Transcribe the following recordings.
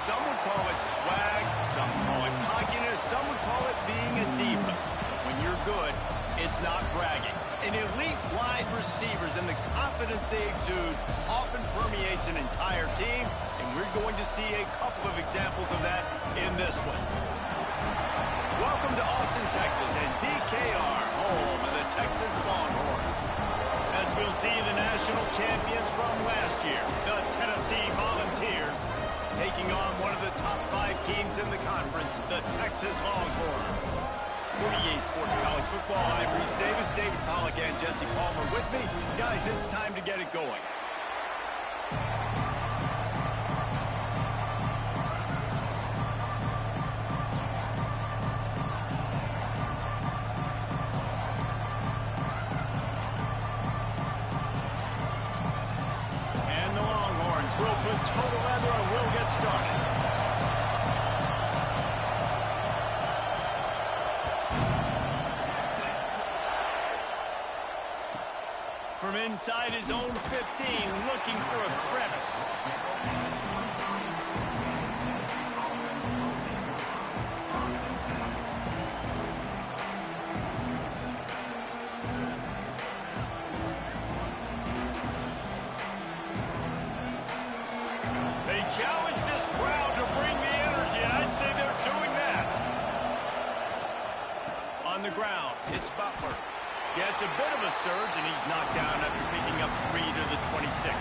Some would call it swag, some call it cockiness, some would call it being a diva. When you're good, it's not bragging. An elite wide receivers and the confidence they exude often permeates an entire team, and we're going to see a couple of examples of that in this one. Welcome to Austin, Texas, and DKR, home of the Texas Longhorns. As we'll see, the national champions from last year, the Tennessee Volunteers, taking on one of the top 5 teams in the conference, the Texas Longhorns. For EA Sports College Football, I'm Reese Davis, David Pollack, and Jesse Palmer with me. Guys, it's time to get it going. And the Longhorns will put total leather and we'll get started. From inside his own 15, looking for a crevice. They challenge this crowd to bring the energy, and I'd say they're doing that. On the ground, it's Butler. Yeah, it's a bit of a surge, and he's knocked down after picking up 3 to the 26.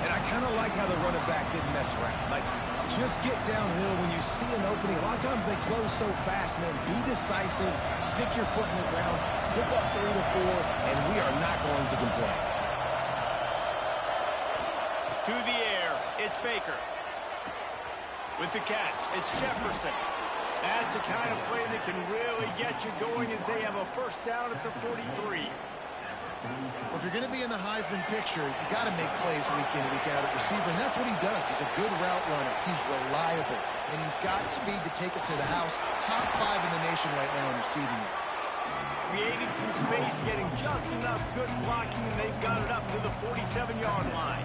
And I kind of like how the running back didn't mess around. Like, just get downhill when you see an opening. A lot of times they close so fast, man. Be decisive, stick your foot in the ground, pick up 3 to 4, and we are not going to complain. To the air, it's Baker. With the catch, it's Jefferson. That's a kind of play that can really get you going as they have a first down at the 43. Well, if you're going to be in the Heisman picture, you got to make plays week in, week out at receiver, and that's what he does. He's a good route runner. He's reliable, and he's got speed to take it to the house. Top 5 in the nation right now in receiving it. Creating some space, getting just enough good blocking, and they've got it up to the 47-yard line.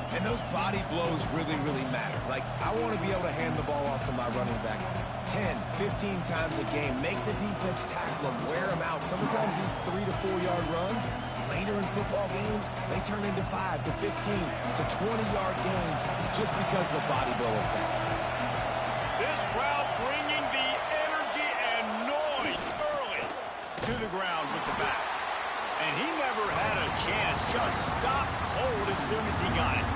And those body blows really, really matter. Like, I want to be able to hand the ball off to my running back 10, 15 times a game. Make the defense tackle him, wear him out. Sometimes these 3 to 4-yard runs, later in football games, they turn into 5 to 15 to 20-yard gains just because of the body blow effect. This crowd bringing the energy and noise early to the ground with the back. And he never had a chance, just stopped cold as soon as he got it.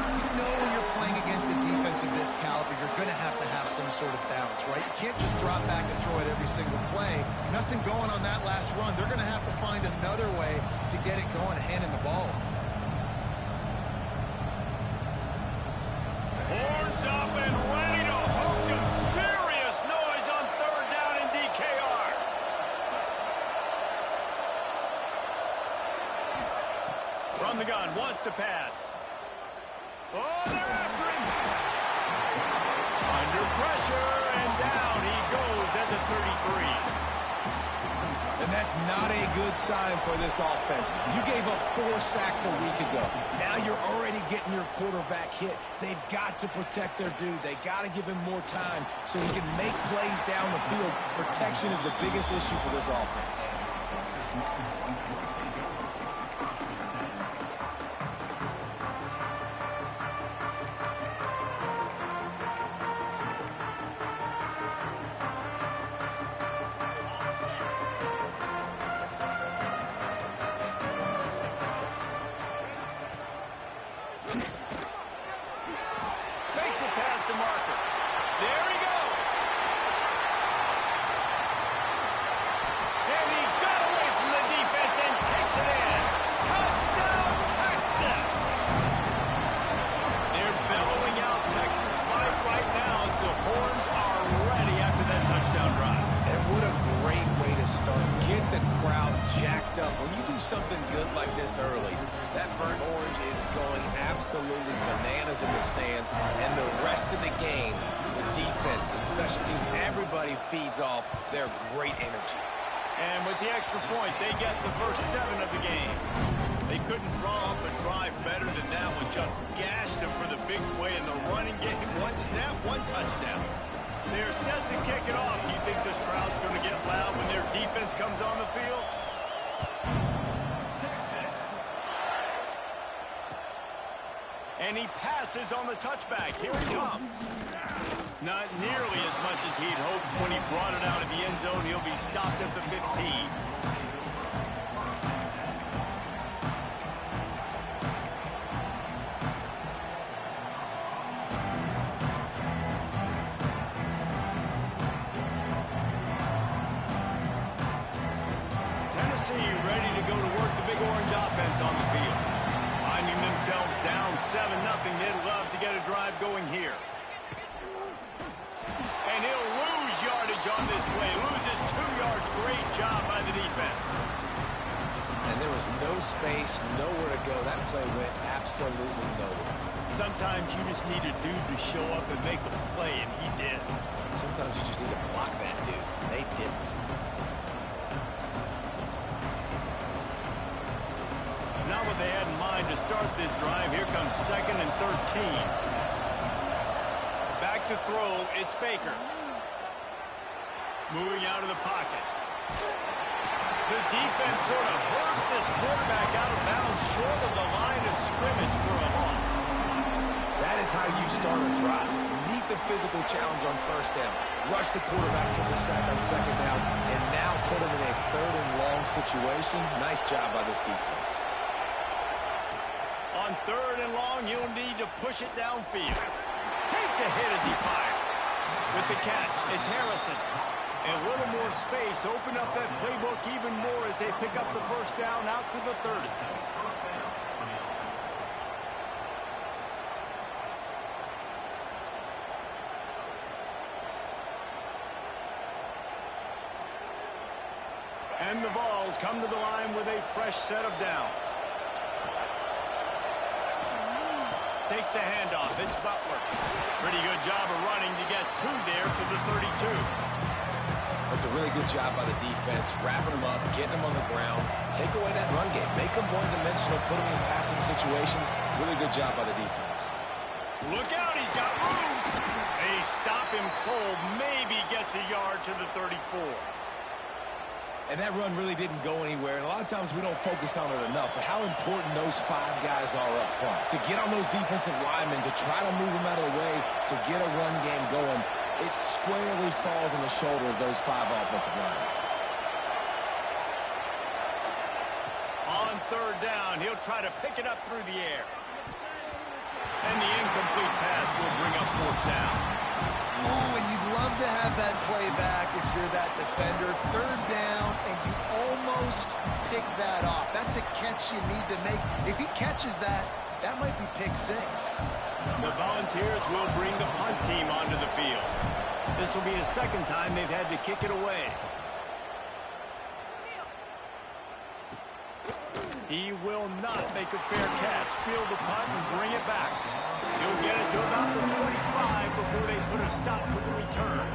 You know when you're playing against a defense of this caliber, you're going to have some sort of balance, right? You can't just drop back and throw it every single play. Nothing going on that last run. They're going to have to find another way to get it going, handing the ball off. Horns up and ready to hook him. Serious noise on 3rd down in DKR. From the gun, wants to pass. Oh, they're after him. Under pressure, and down he goes at the 33. And that's not a good sign for this offense. You gave up 4 sacks a week ago. Now you're already getting your quarterback hit. They've got to protect their dude. They got to give him more time so he can make plays down the field. Protection is the biggest issue for this offense. Makes it past the marker. There he goes. And he got away from the defense and takes it in. Touchdown, Texas! They're bellowing out Texas fight right now as the Horns are ready after that touchdown drive. And what a great way to start. Get the crowd jacked up. When you do something good like this early, that burnt orange is going absolutely bananas in the stands. And the rest of the game, the defense, the special team, everybody feeds off their great energy. And with the extra point, they get the first 7 of the game. They couldn't draw up a drive better than that one. Just gashed them for the big play in the running game. One snap, one touchdown. They're set to kick it off. Do you think this crowd's going to get loud when their defense comes on the field? And he passes on the touchback. Here he comes. Not nearly as much as he'd hoped when he brought it out of the end zone. He'll be stopped at the 15. Tennessee ready to go to work the Big Orange offense on the field. Finding themselves down 7-0, they'd love to get a drive going here. And he'll lose yardage on this play. Loses 2 yards. Great job by the defense. And there was no space, nowhere to go. That play went absolutely nowhere. Sometimes you just need a dude to show up and make a play, and he did. Sometimes you just need to block that dude, and they didn't. Not what they had in mind to start this drive. Here comes 2nd and 13. Back to throw, it's Baker. Moving out of the pocket. The defense sort of hurts this quarterback out of bounds short of the line of scrimmage for a loss. That is how you start a drive. Meet the physical challenge on 1st down. Rush the quarterback, get the sack on 2nd down, and now put him in a 3rd and long situation. Nice job by this defense. On 3rd and long, he'll need to push it downfield. Takes a hit as he fires. With the catch, it's Harrison. And a little more space. Open up that playbook even more as they pick up the 1st down out to the 30. And the Vols come to the line with a fresh set of downs. Takes the handoff. It's Butler. Pretty good job of running to get 2 there to the 32. That's a really good job by the defense, wrapping them up, getting them on the ground, take away that run game, make them one-dimensional, put them in passing situations. Really good job by the defense. Look out, he's got room. They stop him cold, maybe gets a yard to the 34. And that run really didn't go anywhere. And a lot of times we don't focus on it enough, but how important those 5 guys are up front. To get on those defensive linemen, to try to move them out of the way, to get a run game going, it squarely falls on the shoulder of those 5 offensive linemen. On 3rd down, he'll try to pick it up through the air. And the incomplete pass will bring up 4th down. Oh, and you'd love to have that play back if you're that defender. 3rd down, and you almost pick that off. That's a catch you need to make. If he catches that, that might be pick 6. The Volunteers will bring the punt team onto the field. This will be the 2nd time they've had to kick it away. He will not make a fair catch. Field the punt and bring it back. He'll get it to about the 25 before they put a stop with the return.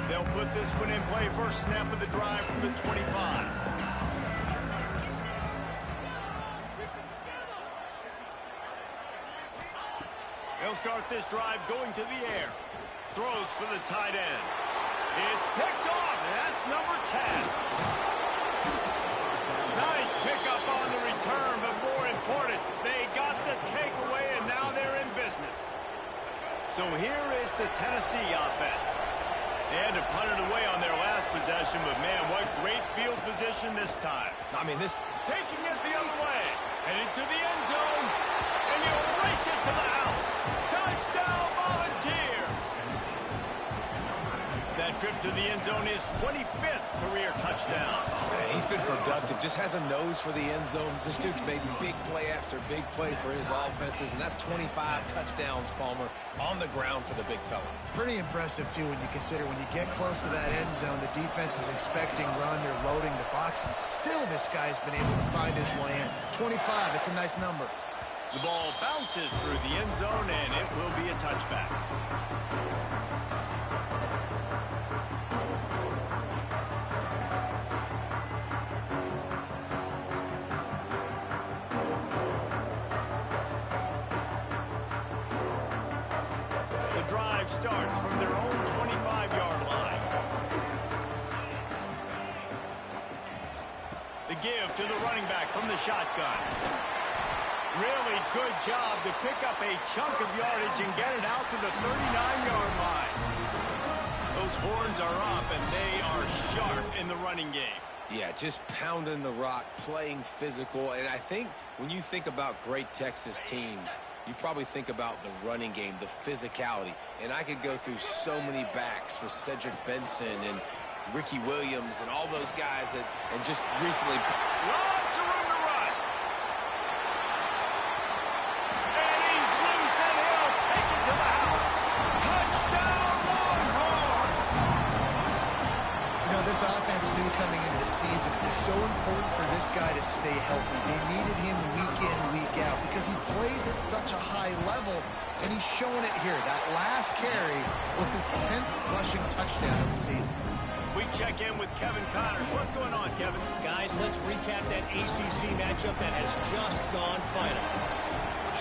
They'll put this one in play. First snap of the drive from the 25. They'll start this drive going to the air. Throws for the tight end. It's picked off, and that's number 10. Nice pickup on the return, but more important, they got the takeaway, and now they're in business. So here is the Tennessee offense. They had to punt it away on their last possession, but man, what great field position this time. I mean, this... Taking it the other way. Headed to the end zone, and he'll race it to the house. Touchdown, Volunteers! That trip to the end zone is 25th career touchdown. Man, he's been productive, just has a nose for the end zone. This dude's made big play after big play for his offenses, and that's 25 touchdowns, Palmer, on the ground for the big fella. Pretty impressive, too, when you consider when you get close to that end zone, the defense is expecting run, they're loading the box, and still this guy's been able to find his way in. 25, it's a nice number. The ball bounces through the end zone, and it will be a touchback. starts from their own 25-yard line. The give to the running back from the shotgun. Really good job to pick up a chunk of yardage and get it out to the 39-yard line. Those horns are up, and they are sharp in the running game. Yeah, just pounding the rock, playing physical. And I think when you think about great Texas teams, you probably think about the running game, the physicality. And I could go through so many backs with Cedric Benson and Ricky Williams and all those guys that, and just recently. Lots of room to run. And he's loose, and he'll take it to the house. Touchdown, Longhorns! You know, this offense knew coming into the season it was so important for this guy to stay healthy. They needed him week in, week out because he plays at such a high level, and he's showing it here. That last carry was his 10th rushing touchdown of the season. We check in with Kevin Connors. What's going on, Kevin? Guys, let's recap that ACC matchup that has just gone final.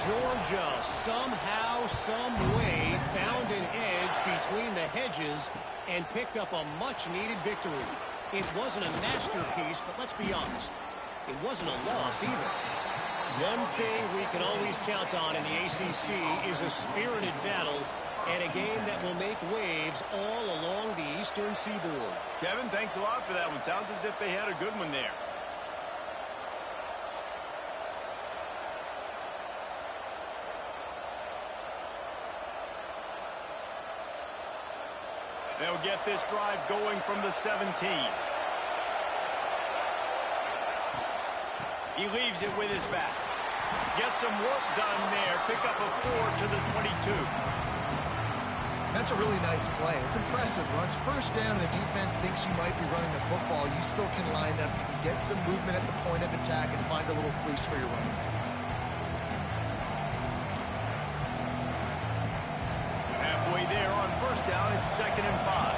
Georgia somehow, some way found an edge between the hedges and picked up a much-needed victory. It wasn't a masterpiece, but let's be honest, it wasn't a loss either. One thing we can always count on in the ACC is a spirited battle and a game that will make waves all along the Eastern Seaboard. Kevin, thanks a lot for that one. Sounds as if they had a good one there. They'll get this drive going from the 17. He leaves it with his back. Gets some work done there. Pick up a 4 to the 22. That's a really nice play. It's impressive. Once first down, the defense thinks you might be running the football. You still can line up, get some movement at the point of attack, and find a little crease for your running back. Halfway there on first down, it's 2nd and 5.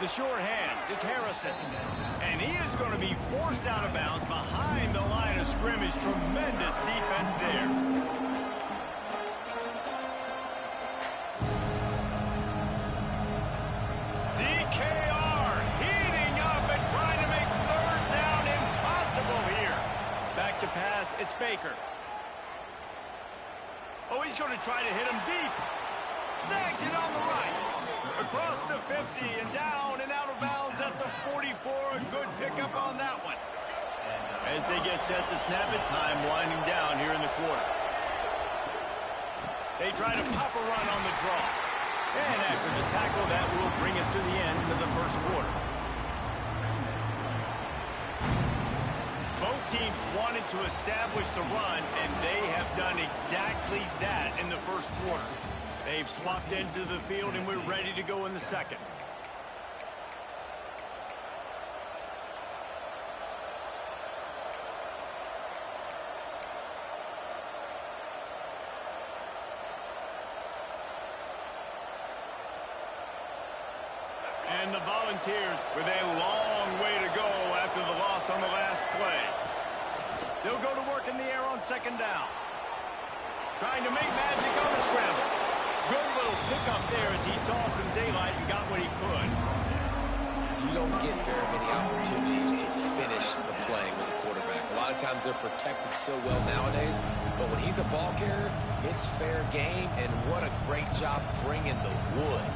The short hands, it's Harrison. And he is going to be forced out of bounds behind the line of scrimmage. Tremendous defense there. DKR heating up and trying to make 3rd down impossible here. Back to pass, it's Baker. Oh, he's going to try to hit him deep. Snags it on the right. Across the 50 and down and out of bounds at the 44. A good pickup on that one. As they get set to snap it, time winding down here in the quarter. They try to pop a run on the draw. And after the tackle, that will bring us to the end of the first quarter. Both teams wanted to establish the run, and they have done exactly that in the first quarter. They've swapped ends of the field, and we're ready to go in the second. And the Volunteers with a long way to go after the loss on the last play. They'll go to work in the air on 2nd down. Trying to make magic on the scramble. Good little pickup there as he saw some daylight and got what he could. You don't get very many opportunities to finish the play with a quarterback. A lot of times they're protected so well nowadays, but when he's a ball carrier, it's fair game, and what a great job bringing the wood.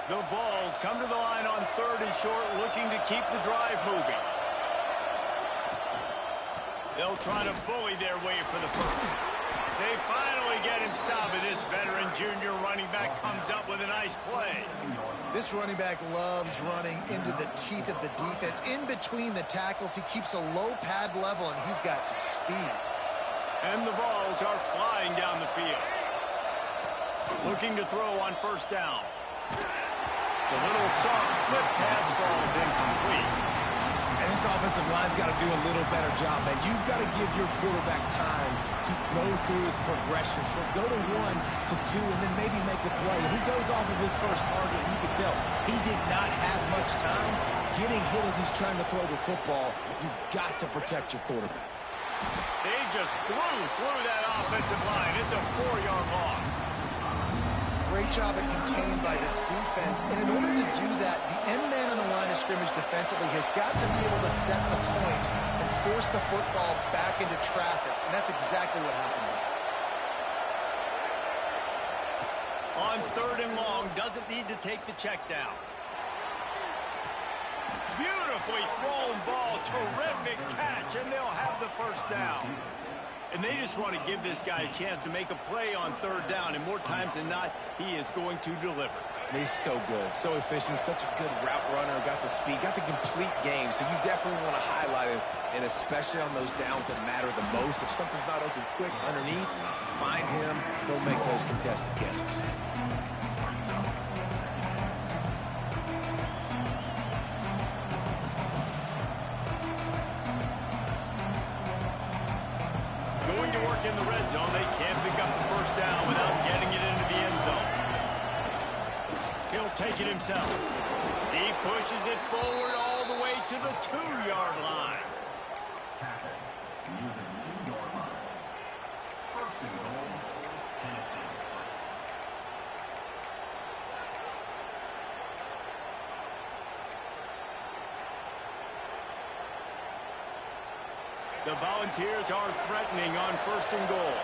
The Vols come to the line on 3rd and short, looking to keep the drive moving. They'll try to bully their way for the first. They finally get him stopped, and this veteran junior running back comes up with a nice play. This running back loves running into the teeth of the defense. In between the tackles, he keeps a low pad level, and he's got some speed. And the Vols are flying down the field. Looking to throw on first down. The little soft flip pass falls incomplete. And this offensive line's got to do a little better job, man. You've got to give your quarterback time to go through his progressions, from go to 1 to 2, and then maybe make a play. And he goes off of his first target, and you can tell he did not have much time getting hit as he's trying to throw the football. You've got to protect your quarterback. They just blew through that offensive line. It's a 4-yard loss. Great job at contained by this defense. And in order to do that, the end man on the line of scrimmage defensively has got to be able to set the point and force the football back into traffic. And that's exactly what happened there. On 3rd and long, doesn't need to take the check down. Beautifully thrown ball, terrific catch, and they'll have the first down. And they just want to give this guy a chance to make a play on 3rd down, and more times than not, he is going to deliver. He's so good, so efficient, such a good route runner, got the speed, got the complete game, so you definitely want to highlight him, and especially on those downs that matter the most. If something's not open quick underneath, find him, he'll make those contested catches. In the red zone, they can't pick up the first down without getting it into the end zone. He'll take it himself. He pushes it forward all the way to the 2-yard line. The Volunteers are threatening on 1st and goal.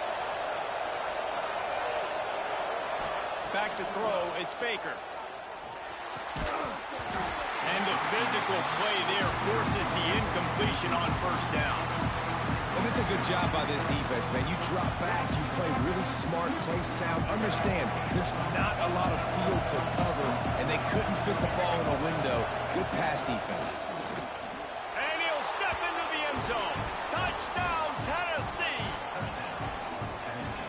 Back to throw, it's Baker. And the physical play there forces the incompletion on 1st down. And it's a good job by this defense, man. You drop back, you play really smart, play sound. Understand, there's not a lot of field to cover, and they couldn't fit the ball in a window. Good pass defense. And he'll step into the end zone. Touchdown, Tennessee!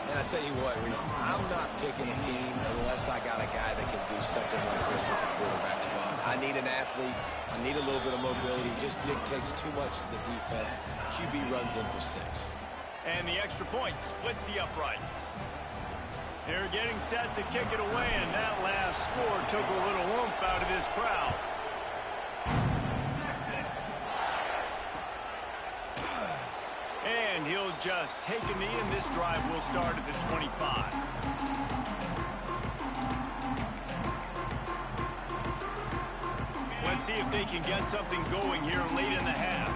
And I tell you what, Reese, I'm not picking a team unless I got a guy that can do something like this at the quarterback spot. I need an athlete. I need a little bit of mobility. It just dictates too much to the defense. QB runs in for 6. And the extra point splits the uprights. They're getting set to kick it away, and that last score took a little oomph out of this crowd. And he'll just take a knee, and this drive will start at the 25. Let's see if they can get something going here late in the half.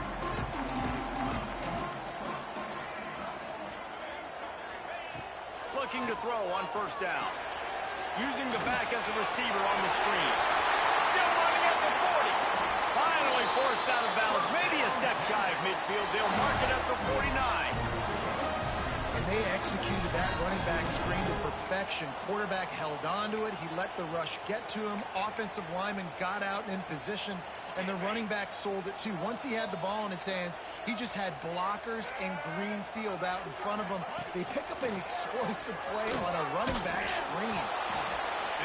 Looking to throw on 1st down. Using the back as a receiver on the screen. Still running at the 40. Finally forced out of bounds. Maybe a step shy of midfield. They'll mark it at the 49. And they executed that running back screen to perfection. Quarterback held on to it. He let the rush get to him. Offensive lineman got out and in position, and the running back sold it too. Once he had the ball in his hands, he just had blockers and green field out in front of him. They pick up an explosive play on a running back screen.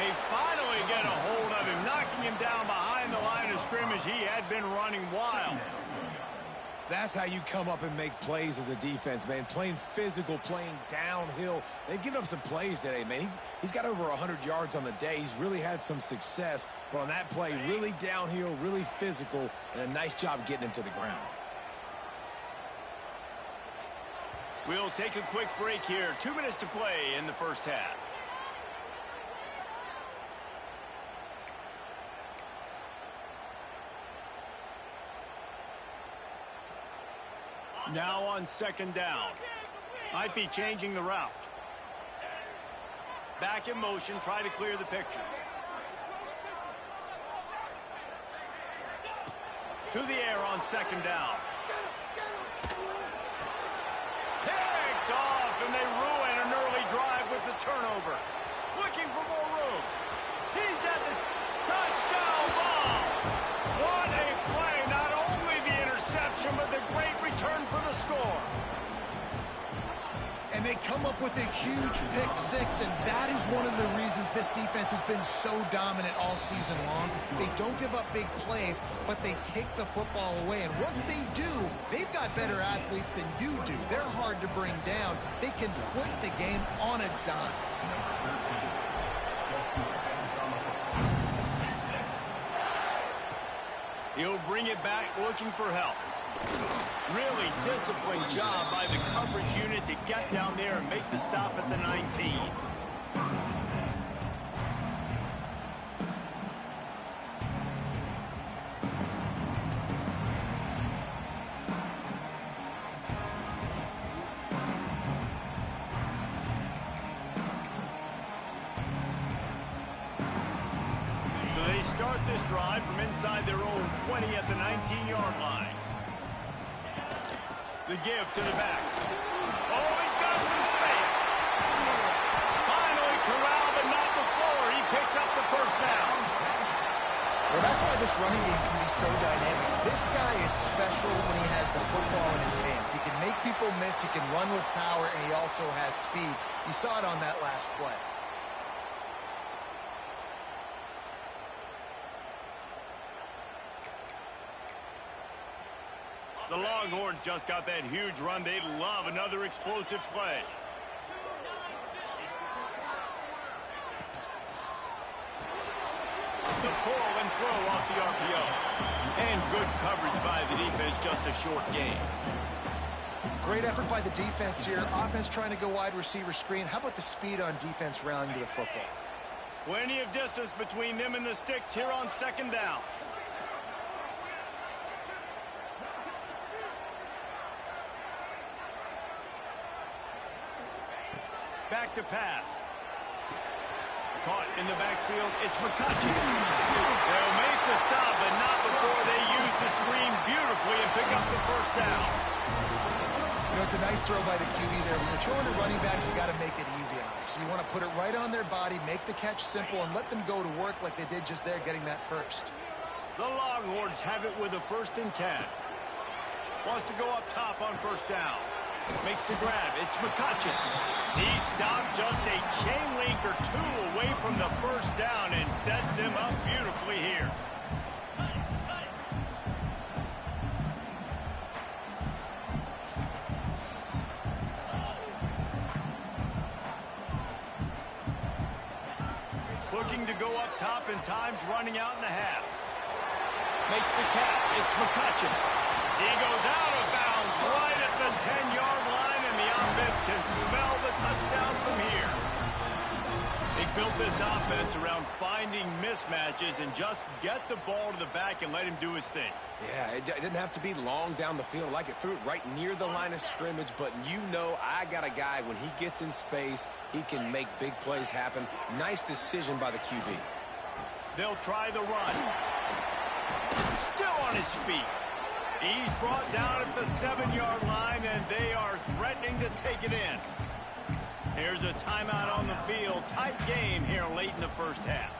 They finally get a hold of him, knocking him down behind the line of scrimmage. He had been running wild. That's how you come up and make plays as a defense, man. Playing physical, playing downhill. They've given up some plays today, man. He's got over 100 yards on the day. He's really had some success. But on that play, really downhill, really physical, and a nice job getting him to the ground. We'll take a quick break here. 2 minutes to play in the first half. Now on 2nd down. Might be changing the route. Back in motion, try to clear the picture. To the air on 2nd down. Picked off, and they ruin an early drive with the turnover. Looking for more room. He's at the touchdown ball. What a play. Not only the interception, but the great return for the score. And they come up with a huge pick six, and that is one of the reasons this defense has been so dominant all season long. They don't give up big plays, but they take the football away. And once they do, they've got better athletes than you do. They're hard to bring down. They can flip the game on a dime. He'll bring it back looking for help. Really disciplined job by the coverage unit to get down there and make the stop at the 19. So they start this drive from inside their own 20 at the 19-yard line. The give to the back. Oh, he's got some space. Finally corralled, but not before. He picks up the first down. Well, that's why this running game can be so dynamic. This guy is special when he has the football in his hands. He can make people miss, he can run with power, and he also has speed. You saw it on that last play. The Longhorns just got that huge run. They'd love another explosive play. The pull and throw off the RPO. And good coverage by the defense, just a short gain. Great effort by the defense here. Offense trying to go wide receiver screen. How about the speed on defense rounding to the football? Plenty of distance between them and the sticks here on second down. Back to pass. Caught in the backfield. It's McCutcheon. They'll make the stop, but not before they use the screen beautifully and pick up the first down. You know, it's a nice throw by the QB there. When you're throwing to running backs, you got to make it easy on them. So you want to put it right on their body, make the catch simple, and let them go to work like they did just there, getting that first. The Longhorns have it with a 1st and 10. Wants to go up top on first down. Makes the grab. It's McCutcheon. He stopped just a chain link or two away from the first down and sets them up beautifully here. Looking to go up top, and time's running out in the half. Makes the catch. It's McCutcheon. He goes out of bounds right at the 10-yard line, and the offense can smell the touchdown from here. They built this offense around finding mismatches and just get the ball to the back and let him do his thing. Yeah, it didn't have to be long down the field. Like it threw it right near the line of scrimmage, but you know I got a guy, when he gets in space, he can make big plays happen. Nice decision by the QB. They'll try the run. Still on his feet. He's brought down at the 7-yard line, and they are threatening to take it in. Here's a timeout on the field. Tight game here late in the first half.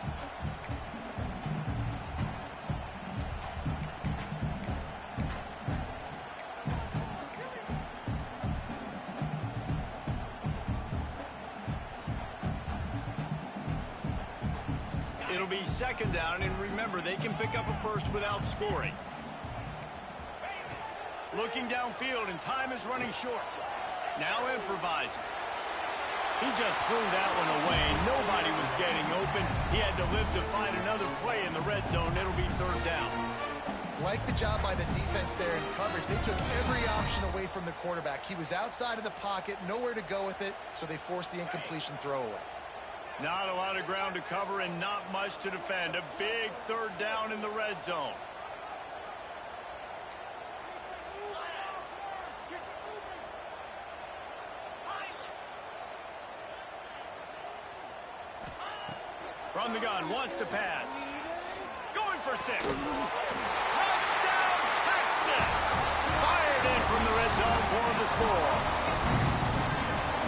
It'll be second down, and remember, they can pick up a first without scoring. Looking downfield, and time is running short. Now improvising. He just threw that one away. Nobody was getting open. He had to live to find another play in the red zone. It'll be third down. Like the job by the defense there in coverage. They took every option away from the quarterback. He was outside of the pocket, nowhere to go with it, so they forced the incompletion throwaway. Not a lot of ground to cover and not much to defend. A big third down in the red zone. From the gun, wants to pass. Going for 6. Touchdown, Texas! Fired in from the red zone for the score.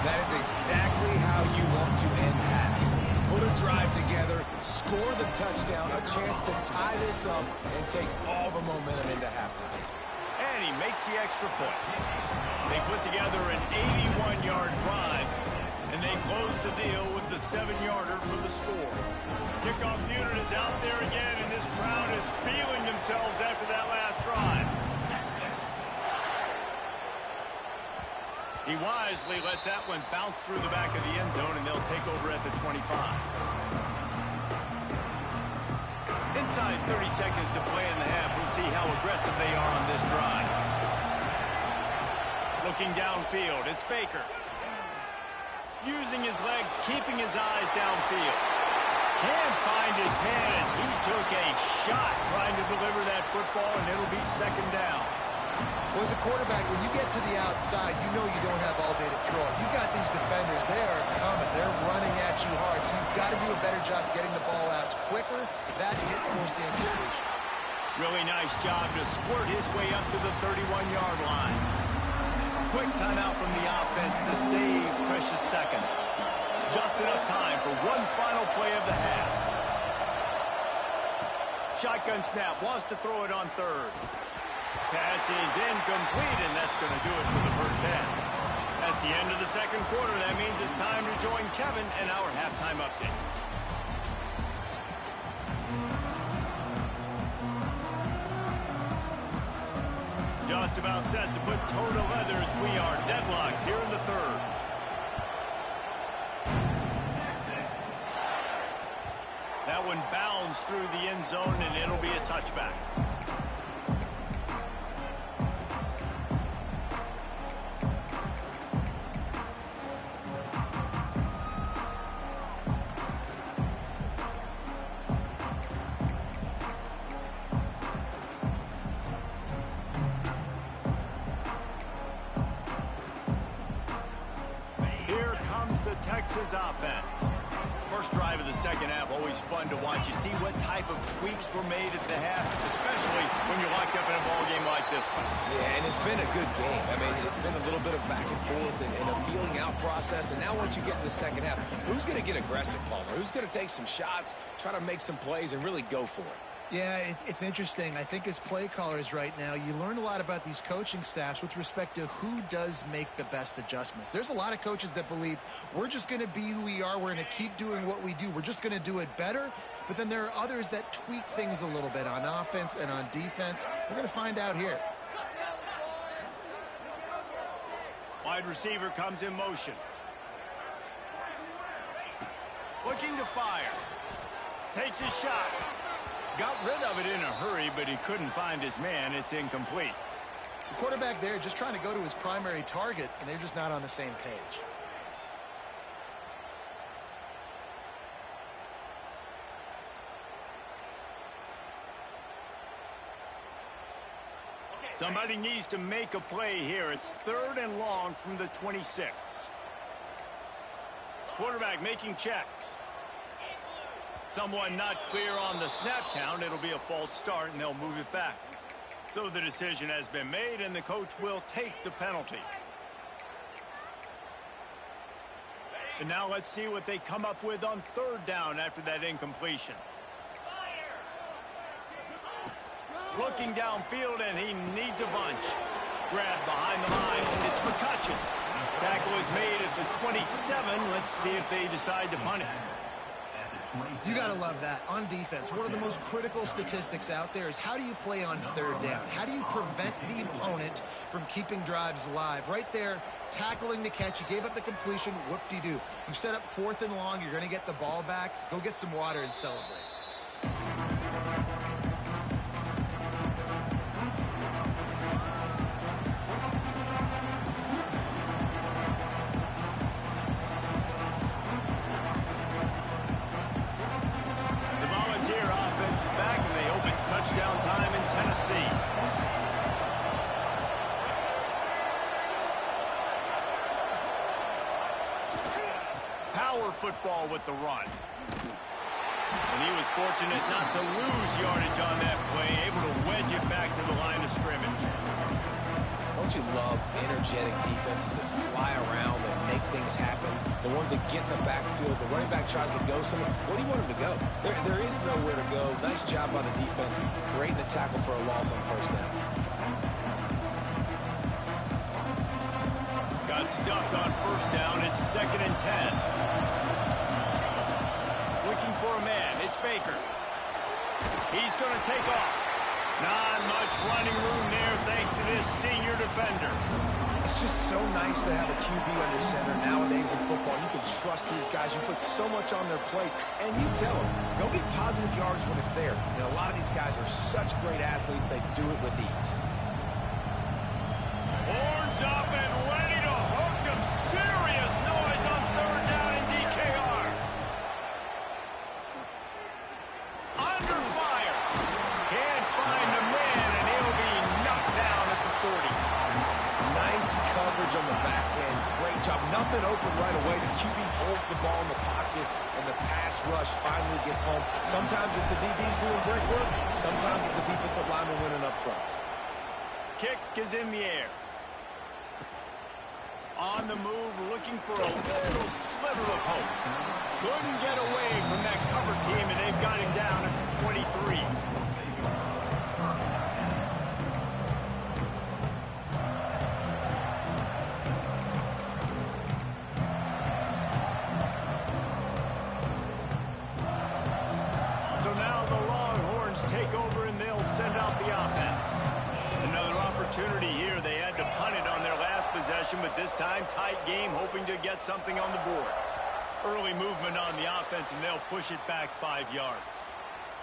That is exactly how you want to end halves. Put a drive together, score the touchdown, a chance to tie this up, and take all the momentum into halftime. And he makes the extra point. They put together an 81-yard drive, and they close the deal with the 7-yarder for the score. Kickoff unit is out there again, and this crowd is feeling themselves after that last drive. He wisely lets that one bounce through the back of the end zone, and they'll take over at the 25. Inside 30 seconds to play in the half. We'll see how aggressive they are on this drive. Looking downfield, it's Baker. Using his legs, keeping his eyes downfield. Can't find his man as he took a shot trying to deliver that football, and it'll be second down. Well, as a quarterback, when you get to the outside, you know you don't have all day to throw it. You got these defenders. They are coming. They're running at you hard, so you've got to do a better job getting the ball out quicker. That hit forced the incompletion. Really nice job to squirt his way up to the 31-yard line. Quick timeout from the offense to save precious seconds. Just enough time for one final play of the half. Shotgun snap, wants to throw it on third. Pass is incomplete, and that's going to do it for the first half. That's the end of the second quarter. That means it's time to join Kevin and our halftime update. Just about set to put toe to leathers. We are deadlocked here in the third. That one bounds through the end zone, and it'll be a touchback. Texas offense. First drive of the second half, always fun to watch. You see what type of tweaks were made at the half, especially when you're locked up in a ball game like this one. Yeah, and it's been a good game. I mean, it's been a little bit of back and forth and a feeling out process. And now once you get in the second half, who's going to get aggressive, Palmer? Who's going to take some shots, try to make some plays, and really go for it? Yeah, it's interesting. I think as play callers right now, you learn a lot about these coaching staffs with respect to who does make the best adjustments. There's a lot of coaches that believe we're just going to be who we are. We're going to keep doing what we do. We're just going to do it better. But then there are others that tweak things a little bit on offense and on defense. We're going to find out here. Wide receiver comes in motion. Looking to fire. Takes his shot. Got rid of it in a hurry, but he couldn't find his man. It's incomplete. The quarterback there just trying to go to his primary target, and they're just not on the same page. Somebody needs to make a play here. It's third and long from the 26. Quarterback making checks. Someone not clear on the snap count. It'll be a false start, and they'll move it back. So the decision has been made, and the coach will take the penalty. And now let's see what they come up with on third down after that incompletion. Looking downfield, and he needs a bunch. Grab behind the line, and it's McCutcheon. Tackle is made at the 27. Let's see if they decide to punt it. You got to love that. On defense, one of the most critical statistics out there is how do you play on third down? How do you prevent the opponent from keeping drives alive? Right there, tackling the catch. You gave up the completion. Whoop-de-doo. You set up fourth and long. You're going to get the ball back. Go get some water and celebrate. Touchdown time in Tennessee. Power football with the run. And he was fortunate not to lose yardage on that play, able to wedge it back to the line of scrimmage. Don't you love energetic defenses that fly around, that make things happen? The ones that get in the backfield, the running back tries to go somewhere. Where do you want him to go? There is nowhere to go. Nice job by the defense, creating the tackle for a loss on first down. stuffed on first down. It's 2nd and 10. Looking for a man. It's Baker. He's going to take off. Not much running room there thanks to this senior defender. It's just so nice to have a QB under center nowadays in football. You can trust these guys. You put so much on their plate, and you tell them, go get positive yards when it's there. And a lot of these guys are such great athletes, they do it with ease. Horns up and ready to hook them. Serious noise on 3rd down in DKR. Under fire. Can't find the man, and he'll be knocked down at the 40. Nice coverage on the back end. Great job. Nothing open right away. The QB holds the ball in the pocket, and the pass rush finally gets home. Sometimes it's the DBs doing great work. Sometimes it's the defensive lineman winning up front. Kick is in the air. On the move, looking for a little sliver of hope. Couldn't get away from that cover team, and they've got him down at the 23. So now the Longhorns take over, and they'll send out the offense. Another opportunity here. They had to punt it on their last possession, but this time tight game, hoping to get something on the board. Early movement on the offense, and they'll push it back 5 yards.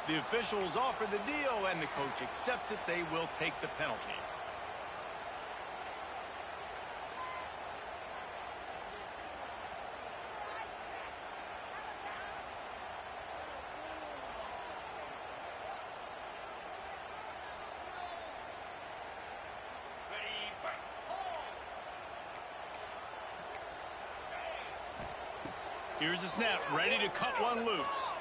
The officials offer the deal, and the coach accepts it. They will take the penalty. Here's the snap, ready to cut one loose.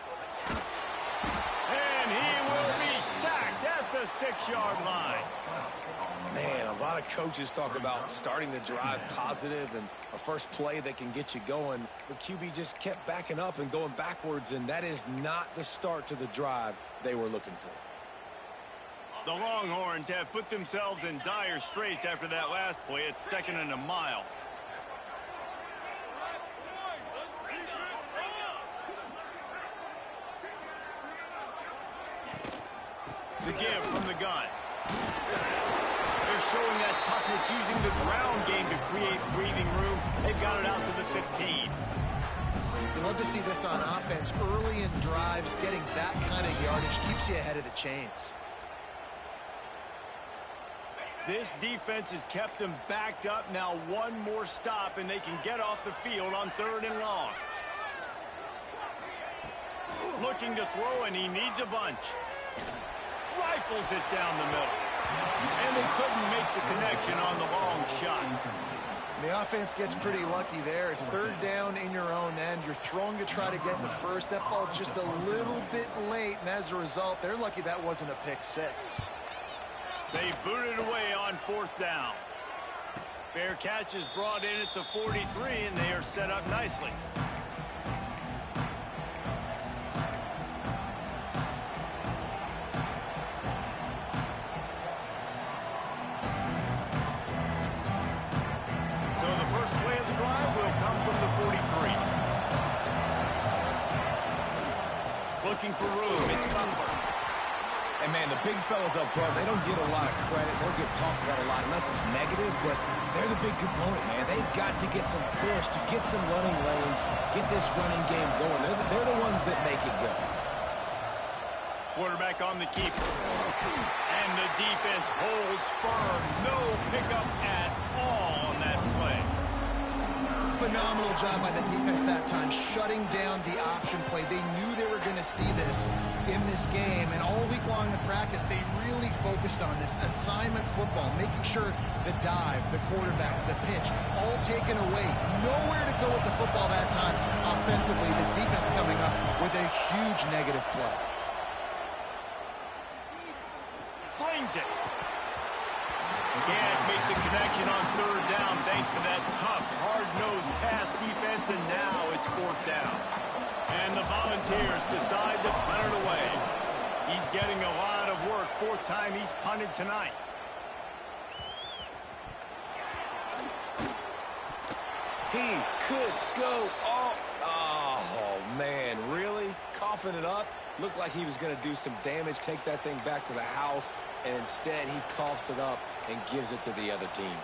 And he will be sacked at the 6-yard line. Man, a lot of coaches talk about starting the drive positive and a first play that can get you going. The QB just kept backing up and going backwards, and that is not the start to the drive they were looking for. The Longhorns have put themselves in dire straits after that last play. It's 2nd and a mile. The give from the gun. They're showing that toughness using the ground game to create breathing room. They've got it out to the 15. You love to see this on offense. Early in drives, getting that kind of yardage keeps you ahead of the chains. This defense has kept them backed up. Now one more stop, and they can get off the field on 3rd and long. Looking to throw, and he needs a bunch. Rifles it down the middle. And they couldn't make the connection on the long shot. The offense gets pretty lucky there. 3rd down in your own end. You're throwing to try to get the first. That ball just a little bit late, and as a result, they're lucky that wasn't a pick 6. They booted away on 4th down. Fair catch is brought in at the 43, and they are set up nicely. Looking for room, it's Cutler. And man, the big fellas up front, they don't get a lot of credit. They'll get talked about a lot unless it's negative, but they're the big component, man. They've got to get some push, to get some running lanes, get this running game going. They're the ones that make it go. Quarterback on the keeper. And the defense holds firm. No pickup at all on that play. Phenomenal job by the defense that time, shutting down the option play. They knew they were going to see this in this game, and all week long in practice, they really focused on this assignment football, making sure the dive, the quarterback, the pitch, all taken away. Nowhere to go with the football that time. Offensively, the defense coming up with a huge negative play. Slings it. Can't make the connection on 3rd down thanks to that tough, hard-nosed pass defense, and now it's 4th down. And the Volunteers decide to punt it away. He's getting a lot of work. 4th time he's punted tonight. He could go all... Oh, man, really? Coughing it up? Looked like he was going to do some damage, take that thing back to the house, and instead he coughs it up and gives it to the other team.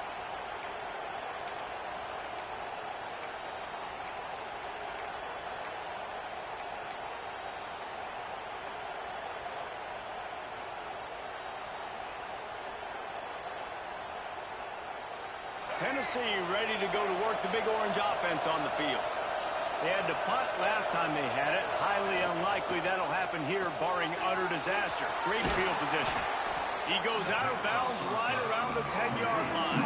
Tennessee ready to go to work the big orange offense on the field. They had to punt last time they had it. Highly unlikely that'll happen here, barring utter disaster. Great field position. He goes out of bounds right around the 10-yard line.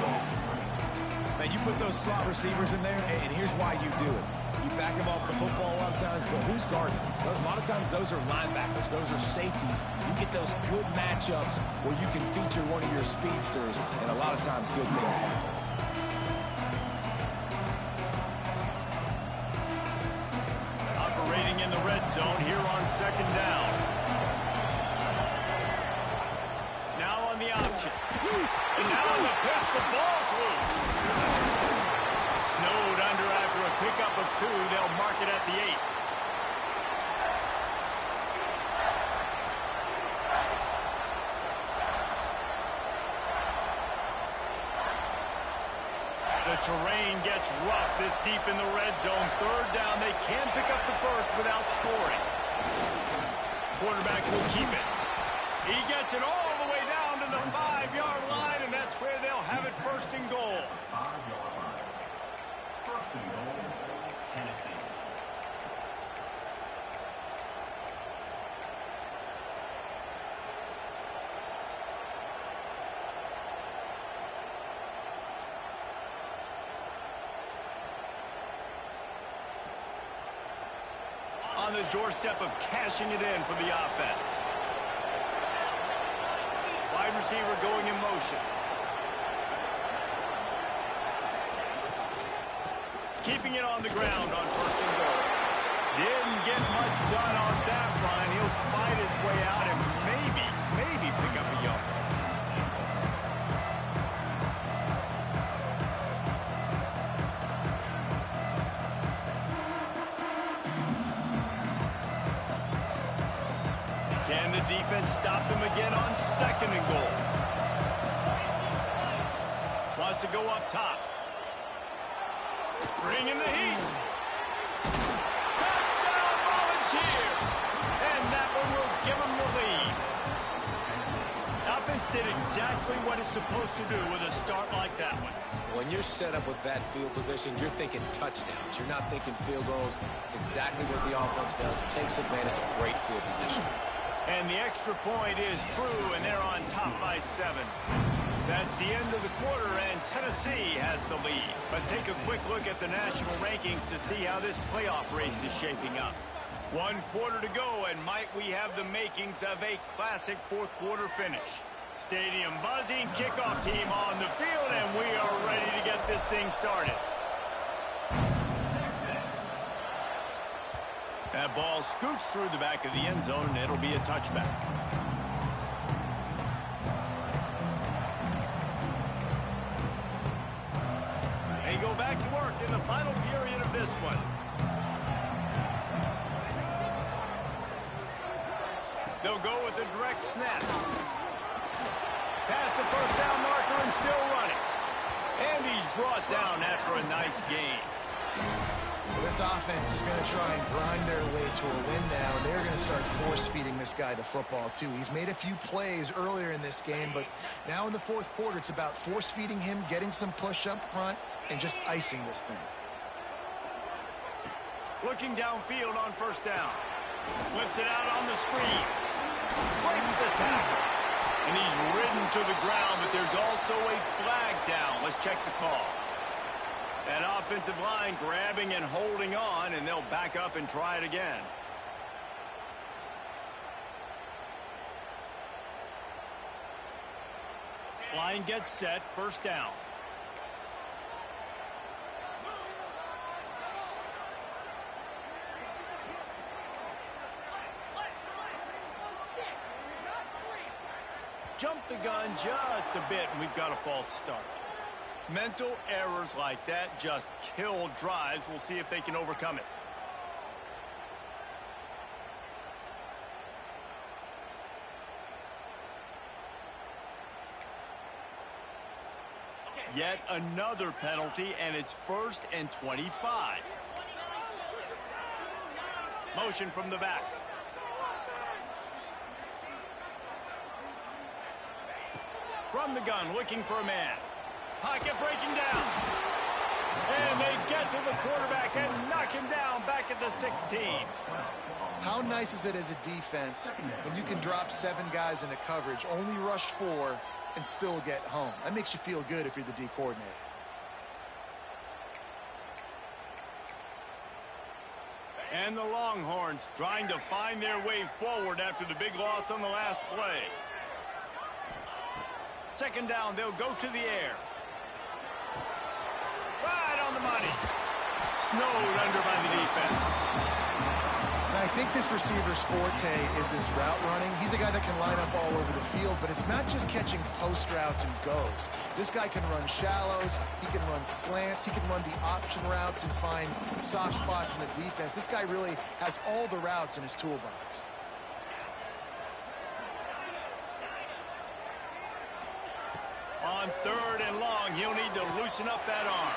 Man, you put those slot receivers in there, and here's why you do it. You back him off the football a lot of times, but who's guarding? A lot of times those are linebackers. Those are safeties. You get those good matchups where you can feature one of your speedsters, and a lot of times good things happen. In the red zone here on second down. Now on the option. And now on the pitch, the ball's loose. Snowed under after a pickup of 2. They'll mark it at the 8. The terrain gets rough this deep in the red zone. Third down, they can pick up the first without scoring. Quarterback will keep it. He gets it all the way down to the 5-yard line, and that's where they'll have it first and goal. 5-yard line. First and goal, Tennessee. On the doorstep of cashing it in for the offense. Wide receiver going in motion. Keeping it on the ground on first and goal. Didn't get much done on that line. He'll fight his way out and maybe pick up a yard. Can the defense stop them again on second and goal? Wants to go up top. Bringing the heat. Touchdown Volunteers! And that one will give them the lead. Offense did exactly what it's supposed to do with a start like that one. When you're set up with that field position, you're thinking touchdowns. You're not thinking field goals. It's exactly what the offense does. It takes advantage of great field position. And the extra point is true, and they're on top by 7. That's the end of the quarter, and Tennessee has the lead. Let's take a quick look at the national rankings to see how this playoff race is shaping up. 1 quarter to go, and might we have the makings of a classic fourth quarter finish. Stadium buzzing, kickoff team on the field, and we are ready to get this thing started. That ball scoots through the back of the end zone, and it'll be a touchback. They go back to work in the final period of this one. They'll go with a direct snap. Past the first down marker and still running. And he's brought down after a nice gain. This offense is going to try and grind their way to a win now, and they're going to start force-feeding this guy the football, too. He's made a few plays earlier in this game, but now in the fourth quarter, it's about force-feeding him, getting some push up front, and just icing this thing. Looking downfield on first down. Flips it out on the screen. Breaks the tackle. And he's ridden to the ground, but there's also a flag down. Let's check the call. That offensive line grabbing and holding on, and they'll back up and try it again. Line gets set, first down. Jump the gun just a bit, and we've got a false start. Mental errors like that just kill drives. We'll see if they can overcome it. Yet another penalty, and it's 1st and 25. Motion from the back. From the gun, looking for a man. Pocket breaking down. And they get to the quarterback and knock him down back at the 16. How nice is it as a defense when you can drop 7 guys into coverage, only rush 4, and still get home? That makes you feel good if you're the D coordinator. And the Longhorns trying to find their way forward after the big loss on the last play. 2nd down, they'll go to the air. Right on the money. Snowed under by the defense. I think this receiver's forte is his route running. He's a guy that can line up all over the field, but it's not just catching post routes and goes. This guy can run shallows, he can run slants, he can run the option routes and find soft spots in the defense. This guy really has all the routes in his toolbox. On 3rd and long, he'll need to loosen up that arm.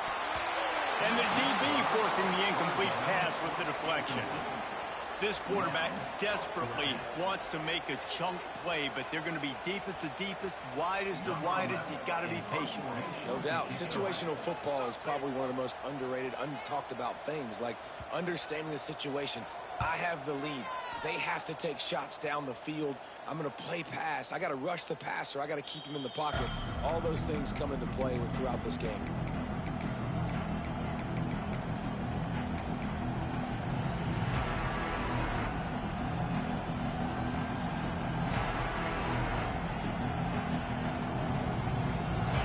And the DB forcing the incomplete pass with the deflection. This quarterback desperately wants to make a chunk play, but they're going to be deepest to deepest, widest to widest. He's got to be patient. No doubt. Situational football is probably one of the most underrated, untalked about things, like understanding the situation. I have the lead. They have to take shots down the field. I'm going to play pass. I got to rush the passer. I got to keep him in the pocket. All those things come into play throughout this game.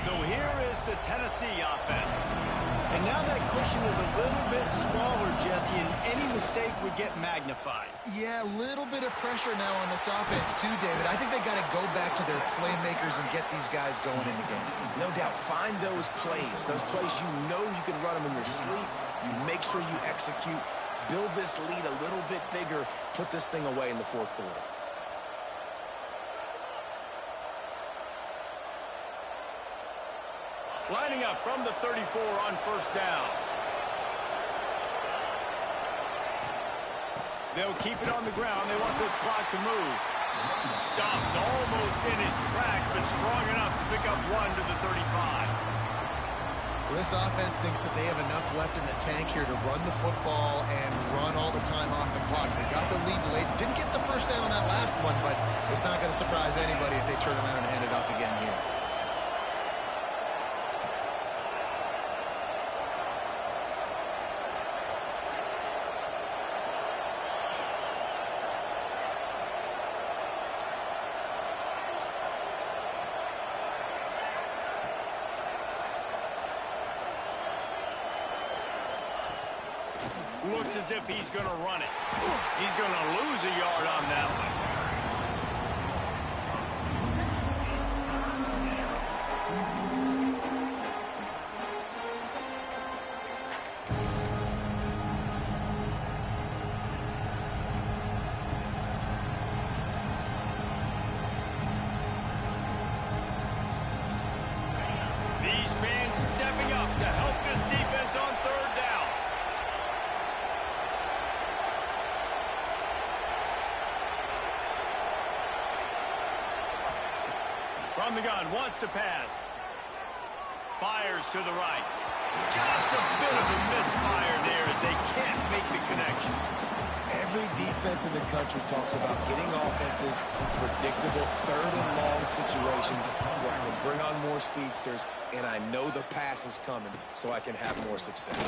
So here is the Tennessee offense. And now that cushion is a little bit smaller, Jesse, and any mistake would get magnified. Yeah, a little bit of pressure now on this offense too, David. I think they got to go back to their playmakers and get these guys going in the game. No doubt. Find those plays you know you can run them in your sleep. You make sure you execute. Build this lead a little bit bigger. Put this thing away in the 4th quarter. Lining up from the 34 on 1st down. They'll keep it on the ground. They want this clock to move. Stopped almost in his track, but strong enough to pick up 1 to the 35. Well, this offense thinks that they have enough left in the tank here to run the football and run all the time off the clock. They got the lead late. Didn't get the 1st down on that last one, but it's not going to surprise anybody if they turn around and hand it off again here. Looks as if he's going to run it. He's going to lose a yard on that one. These fans stepping up to help this defense on 3rd down. From the gun, wants to pass. Fires to the right. Just a bit of a misfire there as they can't make the connection. Every defense in the country talks about getting offenses in predictable 3rd and long situations where I can bring on more speedsters, and I know the pass is coming, so I can have more success.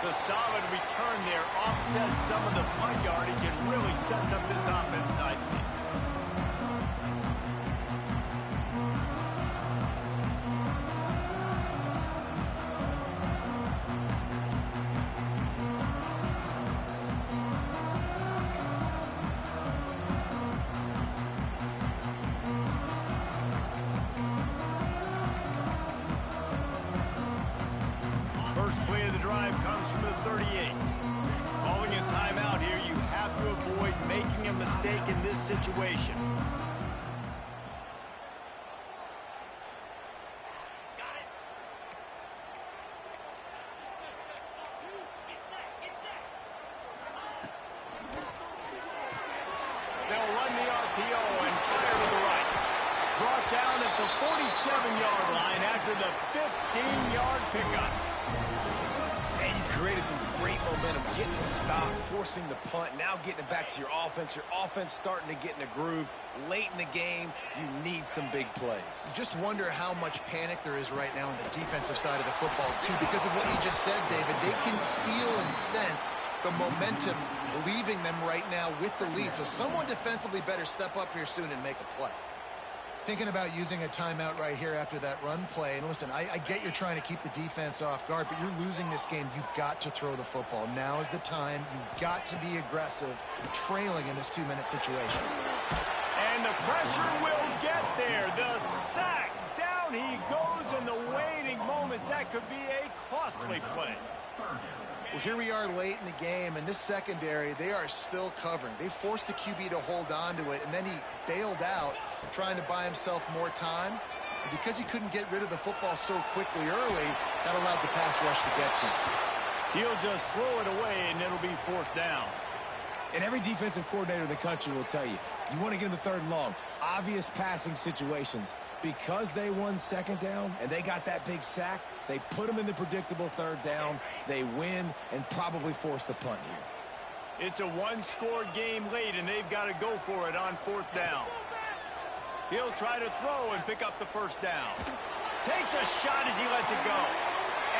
The solid return there offsets some of the punt yardage and really sets up this offense nicely. mistake in this situation. They'll run the RPO and fire to the right. Brought down at the 47-yard line after the 15-yard pickup. And you've created some great momentum, getting the stop, forcing the punt, now getting it back to your offense. Your offense starting to get in a groove. Late in the game, you need some big plays. You just wonder how much panic there is right now on the defensive side of the football, too, because of what you just said, David. They can feel and sense the momentum leaving them right now with the lead. So someone defensively better step up here soon and make a play. Thinking about using a timeout right here after that run play. And listen, I get you're trying to keep the defense off guard, but you're losing this game. You've got to throw the football. Now is the time. You've got to be aggressive, trailing in this 2-minute situation. And the pressure will get there. The sack. Down he goes in the waiting moments. That could be a costly play. Well, here we are late in the game, and this secondary, they are still covering. They forced the QB to hold on to it, and then he bailed out, trying to buy himself more time. And because he couldn't get rid of the football so quickly early, that allowed the pass rush to get to him. He'll just throw it away, and it'll be 4th down. And every defensive coordinator in the country will tell you, you want to get them to 3rd and long. Obvious passing situations. Because they won 2nd down and they got that big sack, they put them in the predictable 3rd down. They win and probably force the punt here. It's a one-score game late, and they've got to go for it on 4th down. He'll try to throw and pick up the 1st down. Takes a shot as he lets it go.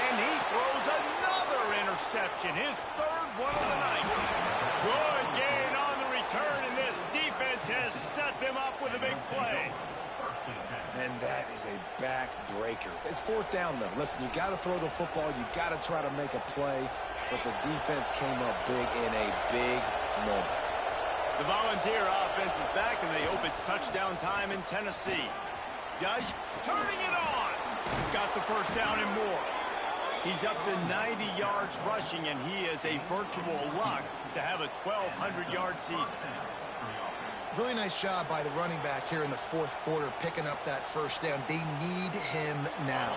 And he throws another interception, his 3rd one of the night. Good gain on the return, and this defense has set them up with a big play. And that is a backbreaker. It's 4th down, though. Listen, you got to throw the football. You got to try to make a play. But the defense came up big in a big moment. The Volunteer offense is back, and they hope it's touchdown time in Tennessee. Guys, turning it on. Got the 1st down and more. He's up to 90 yards rushing, and he is a virtual lock to have a 1,200-yard season. Really nice job by the running back here in the 4th quarter, picking up that 1st down. They need him now.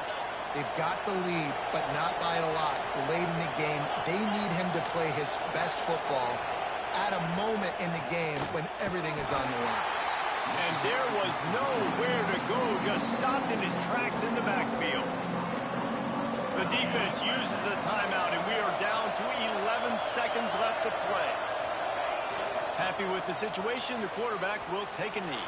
They've got the lead, but not by a lot. Late in the game, they need him to play his best football at a moment in the game when everything is on the line. And there was nowhere to go, just stopped in his tracks in the backfield. The defense uses a timeout, and we are down to 11 seconds left to play. Happy with the situation, the quarterback will take a knee.